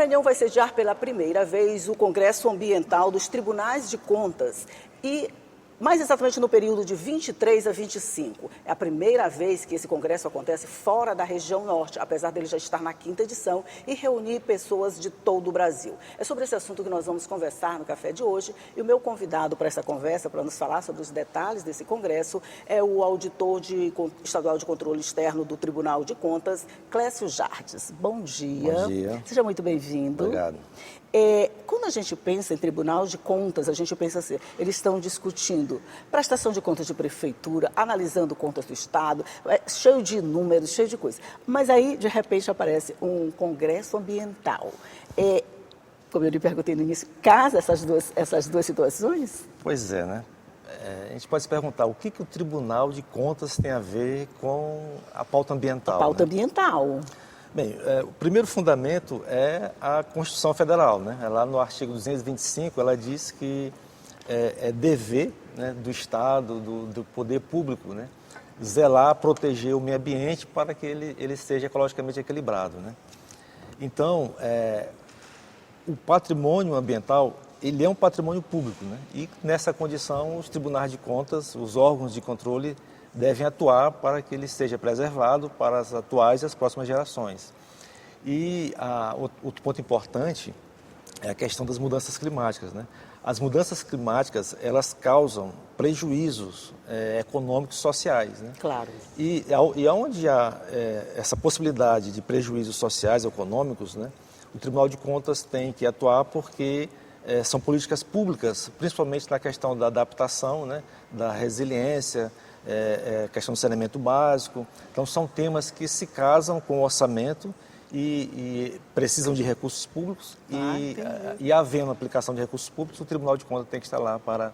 Maranhão vai sediar pela primeira vez o Congresso Ambiental dos Tribunais de Contas e, mais exatamente no período de 23 a 25. É a primeira vez que esse congresso acontece fora da região norte, apesar dele já estar na 5ª edição e reunir pessoas de todo o Brasil. É sobre esse assunto que nós vamos conversar no café de hoje e o meu convidado para essa conversa, para nos falar sobre os detalhes desse congresso, é o auditor estadual de controle externo do Tribunal de Contas, Clécio Jardes. Bom dia. Bom dia. Seja muito bem-vindo. Obrigado. Quando a gente pensa em Tribunal de Contas, a gente pensa assim, eles estão discutindo prestação de contas de prefeitura, analisando contas do Estado, cheio de números, cheio de coisas. Mas aí, de repente, aparece um congresso ambiental. Como eu lhe perguntei no início, casa essas duas situações? Pois é, né? A gente pode se perguntar o que o Tribunal de Contas tem a ver com a pauta ambiental. A pauta ambiental. Bem, o primeiro fundamento é a Constituição Federal, né? Lá no artigo 225, ela diz que é dever, né, do Estado, do poder público, né, zelar, proteger o meio ambiente para que ele seja ecologicamente equilibrado, né? Então, o patrimônio ambiental, ele é um patrimônio público, né? E nessa condição, os tribunais de contas, os órgãos de controle, devem atuar para que ele seja preservado para as atuais e as próximas gerações. E outro ponto importante é a questão das mudanças climáticas, né? As mudanças climáticas, elas causam prejuízos econômicos e sociais, né? Claro. E onde há essa possibilidade de prejuízos sociais e econômicos, né, o Tribunal de Contas tem que atuar porque são políticas públicas, principalmente na questão da adaptação, né, da resiliência, questão do saneamento básico. Então, são temas que se casam com o orçamento e precisam de recursos públicos. E havendo aplicação de recursos públicos, o Tribunal de Contas tem que estar lá para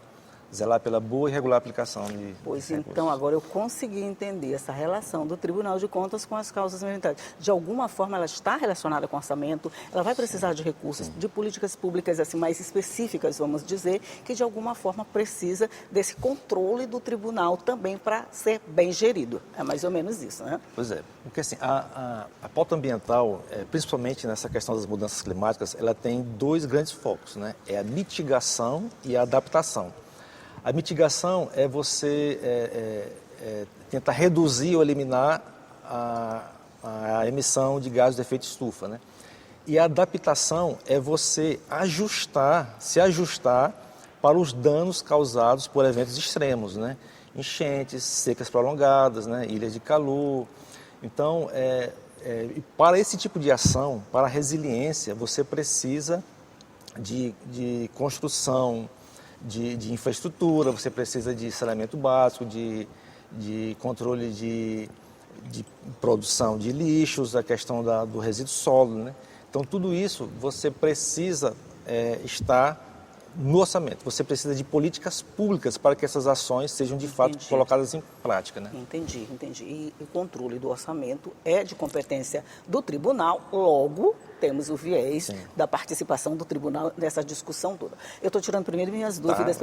zelar pela boa e regular aplicação de Pois recursos. então, agora eu consegui entender essa relação do Tribunal de Contas com as causas ambientais. De alguma forma, ela está relacionada com o orçamento, ela vai precisar de recursos, de políticas públicas assim mais específicas, vamos dizer, que de alguma forma precisa desse controle do tribunal também para ser bem gerido. É mais ou menos isso, né? Pois é, porque assim, a pauta ambiental, principalmente nessa questão das mudanças climáticas, ela tem dois grandes focos, né? É a mitigação e a adaptação. A mitigação é você tentar reduzir ou eliminar a emissão de gases de efeito estufa, né? E a adaptação é você se ajustar para os danos causados por eventos extremos, né? Enchentes, secas prolongadas, né? Ilhas de calor. Então, para esse tipo de ação, para a resiliência, você precisa de construção, de infraestrutura, você precisa de saneamento básico, de controle de produção de lixos, a questão do resíduo sólido, né? Então, tudo isso você precisa estar no orçamento. Você precisa de políticas públicas para que essas ações sejam, de fato, colocadas em prática, né? Entendi. E o controle do orçamento é de competência do tribunal, logo temos o viés da participação do tribunal nessa discussão toda. Eu estou tirando primeiro minhas dúvidas.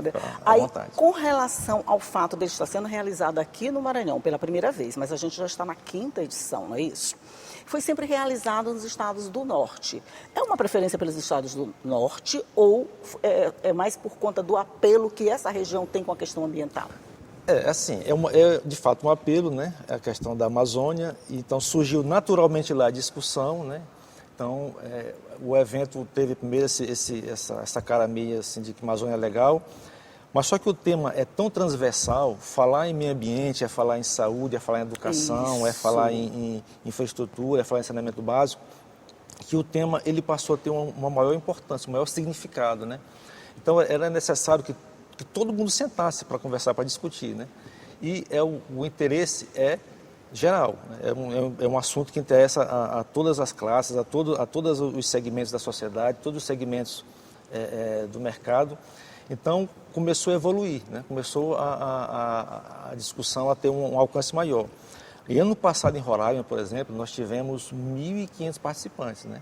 Aí, com relação ao fato de ele estar sendo realizado aqui no Maranhão pela primeira vez, mas a gente já está na 5ª edição, não é isso? Foi sempre realizado nos estados do Norte. É uma preferência pelos estados do Norte ou é mais por conta do apelo que essa região tem com a questão ambiental? Assim, é de fato um apelo, né? A questão da Amazônia, então surgiu naturalmente lá a discussão, né? Então, o evento teve primeiro essa cara meia assim, de que a Amazônia é legal, mas só que o tema é tão transversal, falar em meio ambiente, é falar em saúde, é falar em educação, Isso. É falar em infraestrutura, é falar em saneamento básico, que o tema ele passou a ter uma maior importância, um maior significado, né? Então, era necessário que todo mundo sentasse para conversar, para discutir, né? E o interesse é geral, né? É um assunto que interessa a todas as classes, a todos os segmentos da sociedade, todos os segmentos do mercado. Então, começou a evoluir, né? Começou a discussão a ter um alcance maior. E ano passado, em Roraima, por exemplo, nós tivemos 1.500 participantes, né?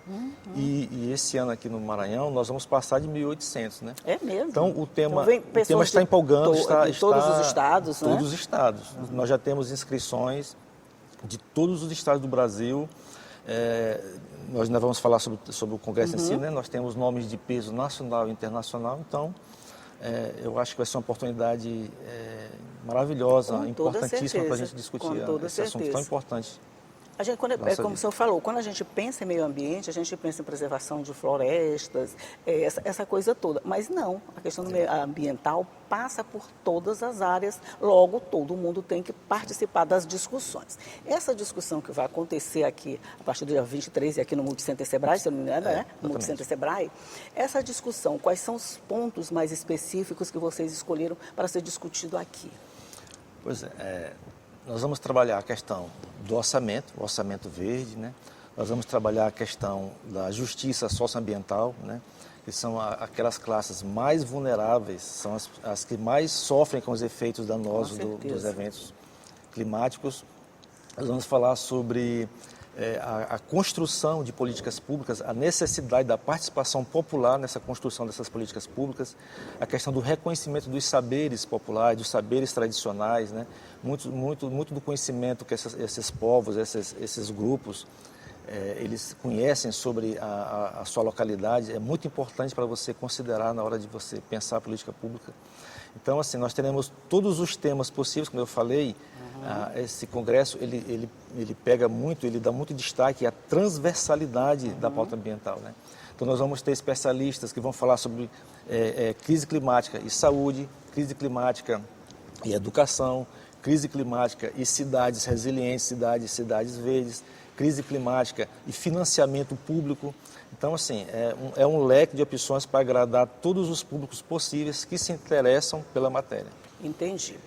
E esse ano aqui no Maranhão, nós vamos passar de 1.800, né? É mesmo? Então, o tema está de empolgando. todos os estados, né? Todos os estados. Nós já temos inscrições de todos os estados do Brasil. nós ainda vamos falar sobre o Congresso em si, né? Nós temos nomes de peso nacional e internacional, então eu acho que vai ser uma oportunidade maravilhosa, importantíssima para a gente discutir esse assunto tão importante. A gente, como o senhor falou, quando a gente pensa em meio ambiente, a gente pensa em preservação de florestas, essa coisa toda. Mas não, a questão do meio ambiental passa por todas as áreas, logo todo mundo tem que participar das discussões. Essa discussão que vai acontecer aqui, a partir do dia 23, e aqui no Multicenter Sebrae, se eu não me engano, né? No Multicenter Sebrae, essa discussão, quais são os pontos mais específicos que vocês escolheram para ser discutido aqui? Pois nós vamos trabalhar a questão do orçamento, o orçamento verde, né? Nós vamos trabalhar a questão da justiça socioambiental, né? Que são aquelas classes mais vulneráveis, são as que mais sofrem com os efeitos danosos dos eventos climáticos. Nós vamos falar sobre a construção de políticas públicas, a necessidade da participação popular nessa construção dessas políticas públicas, a questão do reconhecimento dos saberes populares, dos saberes tradicionais, né? Muito do conhecimento que esses povos, esses grupos, eles conhecem sobre a sua localidade, é muito importante para você considerar na hora de você pensar a política pública. Então, assim, nós teremos todos os temas possíveis, como eu falei. Esse congresso, ele pega muito, ele dá muito destaque à transversalidade da pauta ambiental, né? Então, nós vamos ter especialistas que vão falar sobre crise climática e saúde, crise climática e educação, crise climática e cidades resilientes, cidades verdes, crise climática e financiamento público. Então, assim, é um leque de opções para agradar todos os públicos possíveis que se interessam pela matéria. Entendi.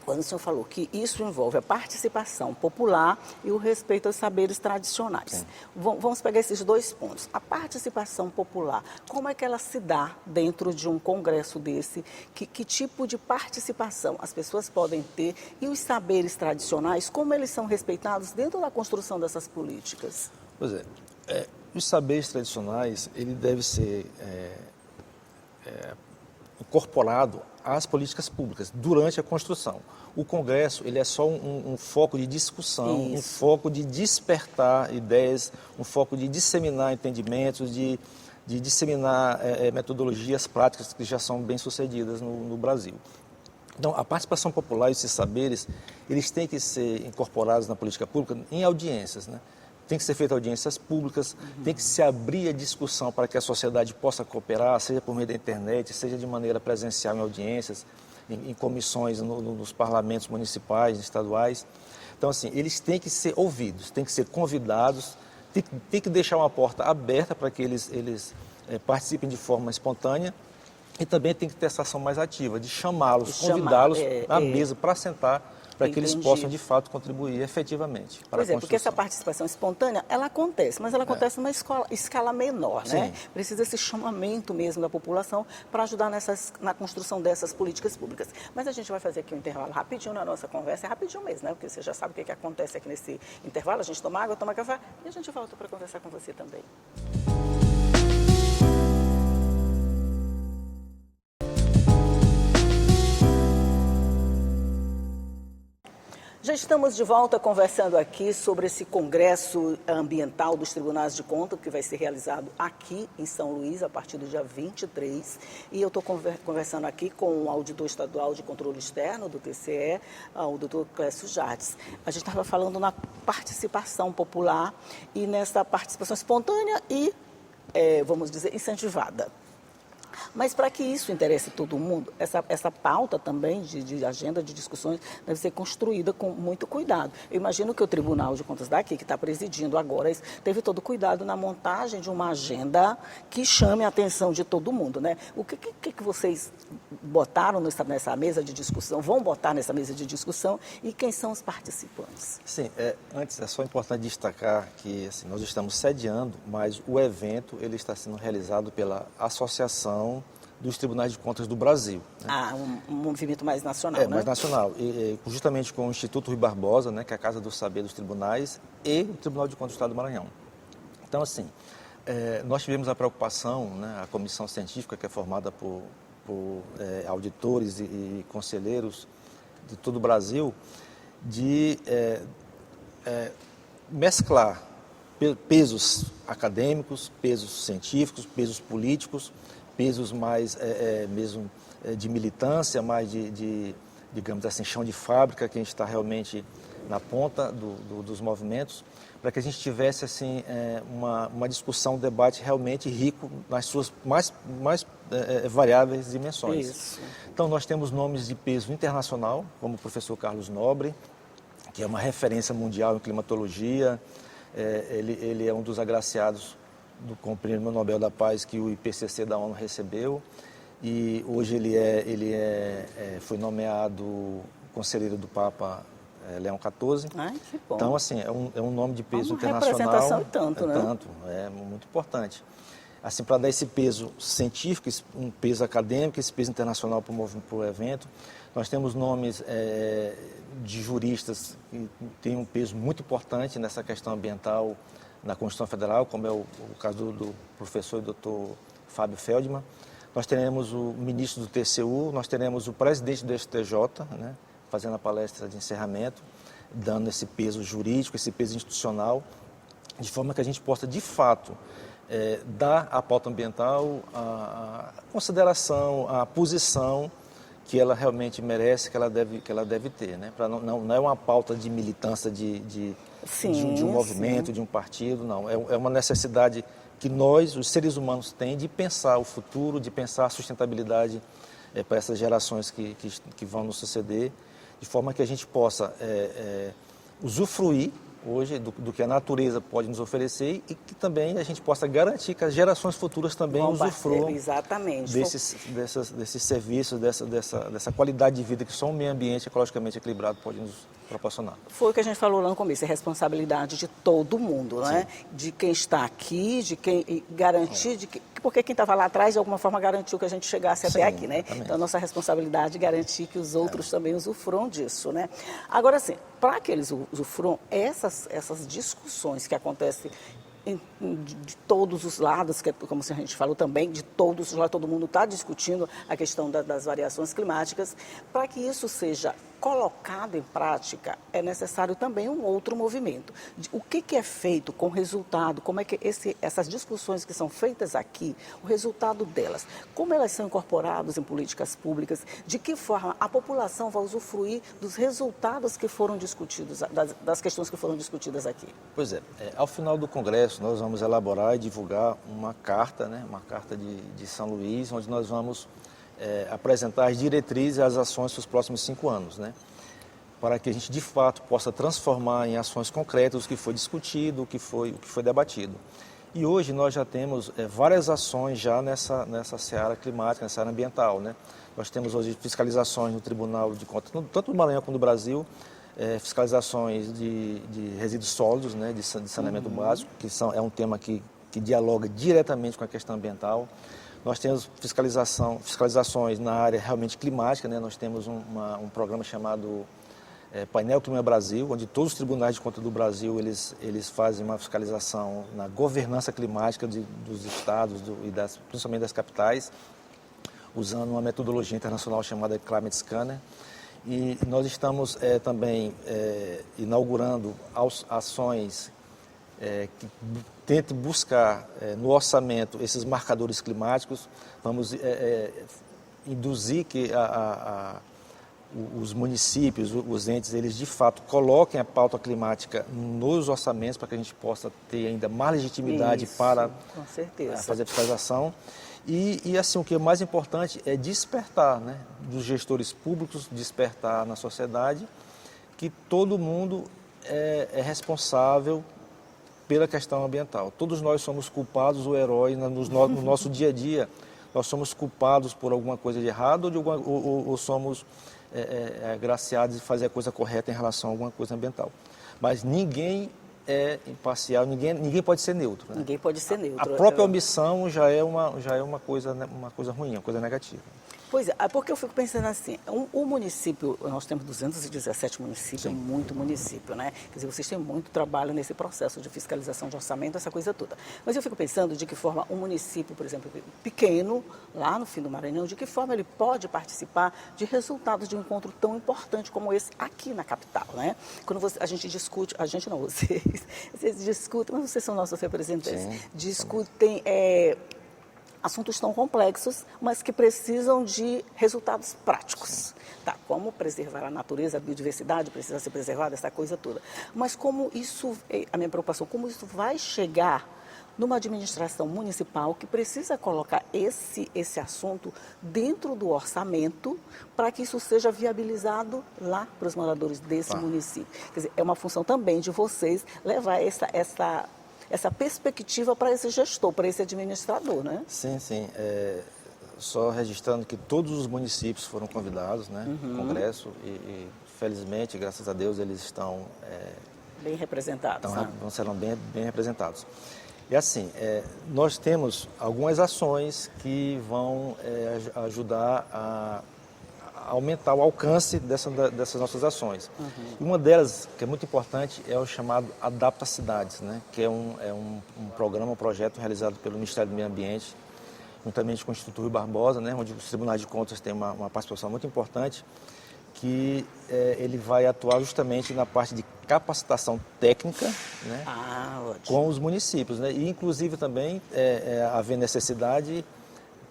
Quando o senhor falou que isso envolve a participação popular e o respeito aos saberes tradicionais. Vamos pegar esses dois pontos. A participação popular, como é que ela se dá dentro de um congresso desse? Que tipo de participação as pessoas podem ter? E os saberes tradicionais, como eles são respeitados dentro da construção dessas políticas? Pois os saberes tradicionais, ele deve ser incorporado às políticas públicas durante a construção. O Congresso, ele é só um foco de discussão, um foco de despertar ideias, um foco de disseminar entendimentos, de disseminar metodologias práticas que já são bem-sucedidas no Brasil. Então, a participação popular e esses saberes, eles têm que ser incorporados na política pública em audiências, né? Tem que ser feitas audiências públicas, tem que se abrir a discussão para que a sociedade possa cooperar, seja por meio da internet, seja de maneira presencial em audiências, em comissões nos parlamentos municipais, estaduais. Então, assim, eles têm que ser ouvidos, têm que ser convidados, tem que deixar uma porta aberta para que eles participem de forma espontânea e também tem que ter essa ação mais ativa, de chamá-los, convidá-los à mesa para sentar, para que eles possam, de fato, contribuir efetivamente para a construção. Porque essa participação espontânea, ela acontece, mas ela acontece numa escala menor, né? Precisa esse chamamento mesmo da população para ajudar na construção dessas políticas públicas. Mas a gente vai fazer aqui um intervalo rapidinho na nossa conversa, é rapidinho mesmo, né? Porque você já sabe o que acontece aqui nesse intervalo, a gente toma água, toma café e a gente volta para conversar com você também. Já estamos de volta conversando aqui sobre esse congresso ambiental dos Tribunais de Contas, que vai ser realizado aqui em São Luís, a partir do dia 23. E eu estou conversando aqui com o auditor estadual de controle externo do TCE, o doutor Clécio Jardes. A gente estava falando na participação popular e nessa participação espontânea e, vamos dizer, incentivada. Mas para que isso interesse todo mundo, essa pauta também de agenda de discussões deve ser construída com muito cuidado. Eu imagino que o Tribunal de Contas daqui, que está presidindo agora, teve todo cuidado na montagem de uma agenda que chame a atenção de todo mundo, né? O que vocês botaram nessa mesa de discussão, vão botar nessa mesa de discussão e quem são os participantes? Sim, antes é só importante destacar que assim, nós estamos sediando, mas o evento ele está sendo realizado pela Associação dos Tribunais de Contas do Brasil. Né? Um movimento mais nacional, né? Mais nacional, justamente com o Instituto Rui Barbosa, né, que é a Casa do Saber dos Tribunais, e o Tribunal de Contas do Estado do Maranhão. Então, assim, nós tivemos a preocupação, né, a comissão científica, que é formada por auditores e conselheiros de todo o Brasil, de mesclar pesos acadêmicos, pesos científicos, pesos políticos, pesos mais mesmo de militância, mais digamos assim, chão de fábrica, que a gente está realmente na ponta dos movimentos, para que a gente tivesse assim, uma discussão, um debate realmente rico nas suas mais variáveis dimensões. Isso. Então, nós temos nomes de peso internacional, como o professor Carlos Nobre, que é uma referência mundial em climatologia. Ele é um dos agraciados com o Prêmio Nobel da Paz que o IPCC da ONU recebeu. E hoje ele foi nomeado conselheiro do Papa Leão XIV. Ai, que bom. Então, assim, é um nome de peso uma internacional. Representação e tanto, né? Tanto, é muito importante. Assim, para dar esse peso científico, um peso acadêmico, esse peso internacional para o evento, nós temos nomes de juristas que têm um peso muito importante nessa questão ambiental na Constituição Federal, como é o caso do professor e doutor Fábio Feldman. Nós teremos o ministro do TCU, nós teremos o presidente do STJ, né, fazendo a palestra de encerramento, dando esse peso jurídico, esse peso institucional, de forma que a gente possa, de fato, dar à pauta ambiental a consideração, a posição que ela realmente merece, que ela deve ter, né? Não é uma pauta de militância de um movimento, de um partido, não. É uma necessidade que nós, os seres humanos, têm de pensar o futuro, de pensar a sustentabilidade para essas gerações que vão nos suceder, de forma que a gente possa usufruir hoje do que a natureza pode nos oferecer e que também a gente possa garantir que as gerações futuras também usufruam desses serviços, dessa qualidade de vida que só um meio ambiente ecologicamente equilibrado pode nos proporcionar. Foi o que a gente falou lá no começo, é responsabilidade de todo mundo, né? De quem está aqui, de quem garantir, porque quem estava lá atrás de alguma forma garantiu que a gente chegasse até aqui, né? Exatamente. Então a nossa responsabilidade é garantir que os outros também usufruam disso, né? Agora, assim, para que eles usufruam, essas discussões que acontecem de todos os lados, que, como a gente falou também, de todos os lados, todo mundo está discutindo a questão das variações climáticas. Para que isso seja colocado em prática, é necessário também um outro movimento. O que é feito com o resultado, como é que essas discussões que são feitas aqui, o resultado delas, como elas são incorporadas em políticas públicas, de que forma a população vai usufruir dos resultados que foram discutidos, das questões que foram discutidas aqui. Pois ao final do Congresso, nós vamos elaborar e divulgar uma carta, né, uma carta de São Luís, onde nós vamos apresentar as diretrizes e as ações para os próximos 5 anos, né? Para que a gente, de fato, possa transformar em ações concretas o que foi discutido, o que foi debatido. E hoje nós já temos várias ações já nessa seara climática, nessa área ambiental, né? Nós temos hoje fiscalizações no Tribunal de Contas, tanto do Maranhão como do Brasil, fiscalizações de resíduos sólidos, né, de saneamento básico, que é um tema que dialoga diretamente com a questão ambiental. Nós temos fiscalizações na área realmente climática, né? Nós temos um programa chamado Painel Clima Brasil, onde todos os tribunais de contas do Brasil eles fazem uma fiscalização na governança climática dos estados principalmente das capitais, usando uma metodologia internacional chamada Climate Scanner. E nós estamos também inaugurando ações que tentem buscar no orçamento esses marcadores climáticos. Vamos induzir que os municípios, os entes, eles de fato coloquem a pauta climática nos orçamentos para que a gente possa ter ainda mais legitimidade para fazer a fiscalização. E assim, o que é mais importante é despertar, né, dos gestores públicos, despertar na sociedade que todo mundo é responsável pela questão ambiental. Todos nós somos culpados, o herói, no nosso dia a dia, nós somos culpados por alguma coisa de errado ou somos agraciados de fazer a coisa correta em relação a alguma coisa ambiental. Mas ninguém é imparcial, ninguém pode ser neutro. Né? Ninguém pode ser neutro. A própria omissão já é uma coisa ruim, uma coisa negativa. Pois é, porque eu fico pensando assim, o município, nós temos 217 municípios, é muito município, né? Quer dizer, vocês têm muito trabalho nesse processo de fiscalização de orçamento, essa coisa toda. Mas eu fico pensando de que forma um município, por exemplo, pequeno, lá no fim do Maranhão, de que forma ele pode participar de resultados de um encontro tão importante como esse aqui na capital, né? Quando a gente discute, a gente não, vocês discutem, mas vocês são nossos representantes, Sim, discutem assuntos tão complexos, mas que precisam de resultados práticos. Tá, como preservar a natureza, a biodiversidade precisa ser preservada, essa coisa toda. Mas como isso, a minha preocupação, como isso vai chegar numa administração municipal que precisa colocar esse assunto dentro do orçamento para que isso seja viabilizado lá para os moradores desse município. Quer dizer, é uma função também de vocês levar essa perspectiva para esse gestor, para esse administrador, né? Sim, sim. Só registrando que todos os municípios foram convidados, né, no Congresso, e felizmente, graças a Deus, eles estão... Bem representados. Serão bem representados. E assim, nós temos algumas ações que vão ajudar a aumentar o alcance dessas nossas ações. E uma delas, que é muito importante, é o chamado Adapta Cidades, né? Que é um programa, um projeto realizado pelo Ministério do Meio Ambiente, juntamente com o Instituto Rui Barbosa, né? Onde os tribunais de contas têm uma participação muito importante, que ele vai atuar justamente na parte de capacitação técnica, né? Com os municípios, né? E inclusive também, haver necessidade,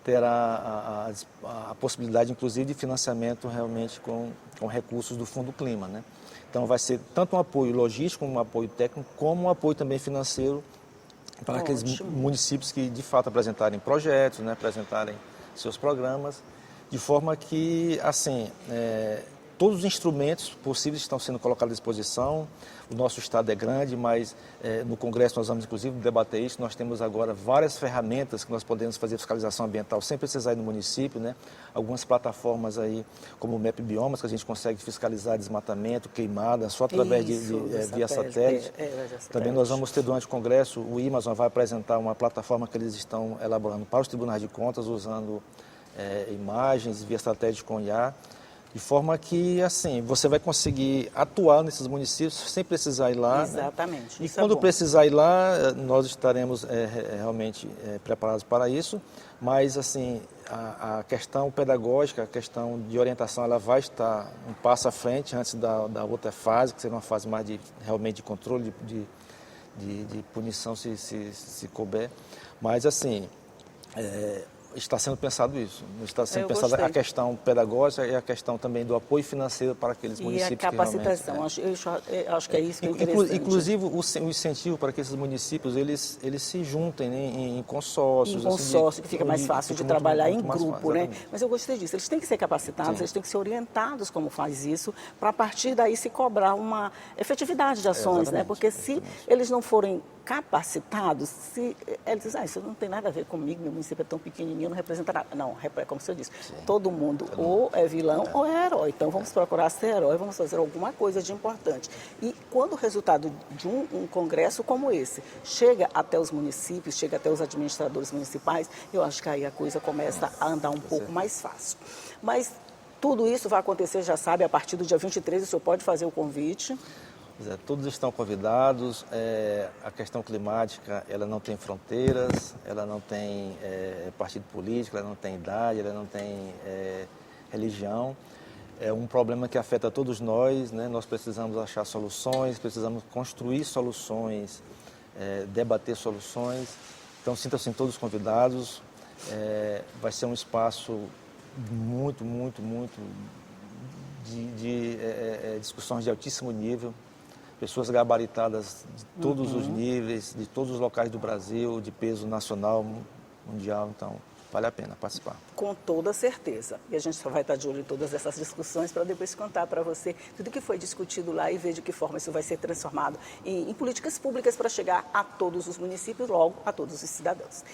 terá a possibilidade, inclusive, de financiamento realmente com recursos do Fundo Clima, né? Então, vai ser tanto um apoio logístico, um apoio técnico, como um apoio também financeiro para aqueles municípios que, de fato, apresentarem projetos, né? Apresentarem seus programas, de forma que, assim, todos os instrumentos possíveis estão sendo colocados à disposição. O nosso estado é grande, mas no Congresso nós vamos, inclusive, debater isso. Nós temos agora várias ferramentas que nós podemos fazer fiscalização ambiental sem precisar ir no município, né? Algumas plataformas aí, como o MAP Biomas, que a gente consegue fiscalizar desmatamento, queimada, só através via satélite. Também nós vamos ter, durante o Congresso, o Amazon vai apresentar uma plataforma que eles estão elaborando para os tribunais de contas, usando imagens via satélite com IA, de forma que, assim, você vai conseguir atuar nesses municípios sem precisar ir lá. Exatamente. Né? E quando precisar ir lá, nós estaremos realmente preparados para isso. Mas, assim, a questão pedagógica, a questão de orientação, ela vai estar um passo à frente antes da outra fase, que será uma fase mais realmente de controle, de punição, se couber. Mas, assim... está sendo pensado isso. Está sendo pensada a questão pedagógica e a questão também do apoio financeiro para aqueles municípios. E a capacitação, acho que é isso que é interessante. Inclusive, o incentivo para que esses municípios eles se juntem, né, em consórcios. Em consórcio, que fica mais fácil de trabalhar em grupo, né? Mas eu gostei disso. Eles têm que ser capacitados, eles têm que ser orientados como faz isso, para a partir daí se cobrar uma efetividade de ações, né? Porque se eles não forem capacitados, se eles dizem, isso não tem nada a ver comigo, meu município é tão pequenininho, não representa nada. Não, é como você disse, todo mundo ou é vilão ou é herói. Então vamos procurar ser herói, vamos fazer alguma coisa de importante. E quando o resultado de um congresso como esse chega até os municípios, chega até os administradores municipais, eu acho que aí a coisa começa a andar um pouco mais fácil. Mas tudo isso vai acontecer, já sabe, a partir do dia 23, o senhor pode fazer o convite. Todos estão convidados. A questão climática, ela não tem fronteiras, ela não tem partido político, ela não tem idade, ela não tem religião. É um problema que afeta todos nós, né? Nós precisamos achar soluções, precisamos construir soluções, debater soluções. Então, sintam-se todos convidados. Vai ser um espaço muito de discussões de altíssimo nível. Pessoas gabaritadas de todos os níveis, de todos os locais do Brasil, de peso nacional, mundial, então vale a pena participar. Com toda certeza. E a gente só vai estar de olho em todas essas discussões para depois contar para você tudo que foi discutido lá e ver de que forma isso vai ser transformado em políticas públicas para chegar a todos os municípios, logo a todos os cidadãos.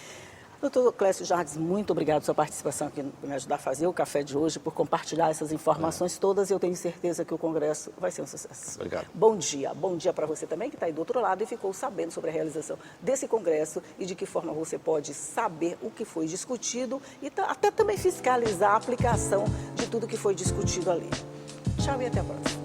Doutor Clécio Jardes, muito obrigado pela sua participação aqui por me ajudar a fazer o café de hoje, por compartilhar essas informações todas. Eu tenho certeza que o Congresso vai ser um sucesso. Obrigado. Bom dia para você também que está aí do outro lado e ficou sabendo sobre a realização desse Congresso e de que forma você pode saber o que foi discutido e até também fiscalizar a aplicação de tudo que foi discutido ali. Tchau e até a próxima.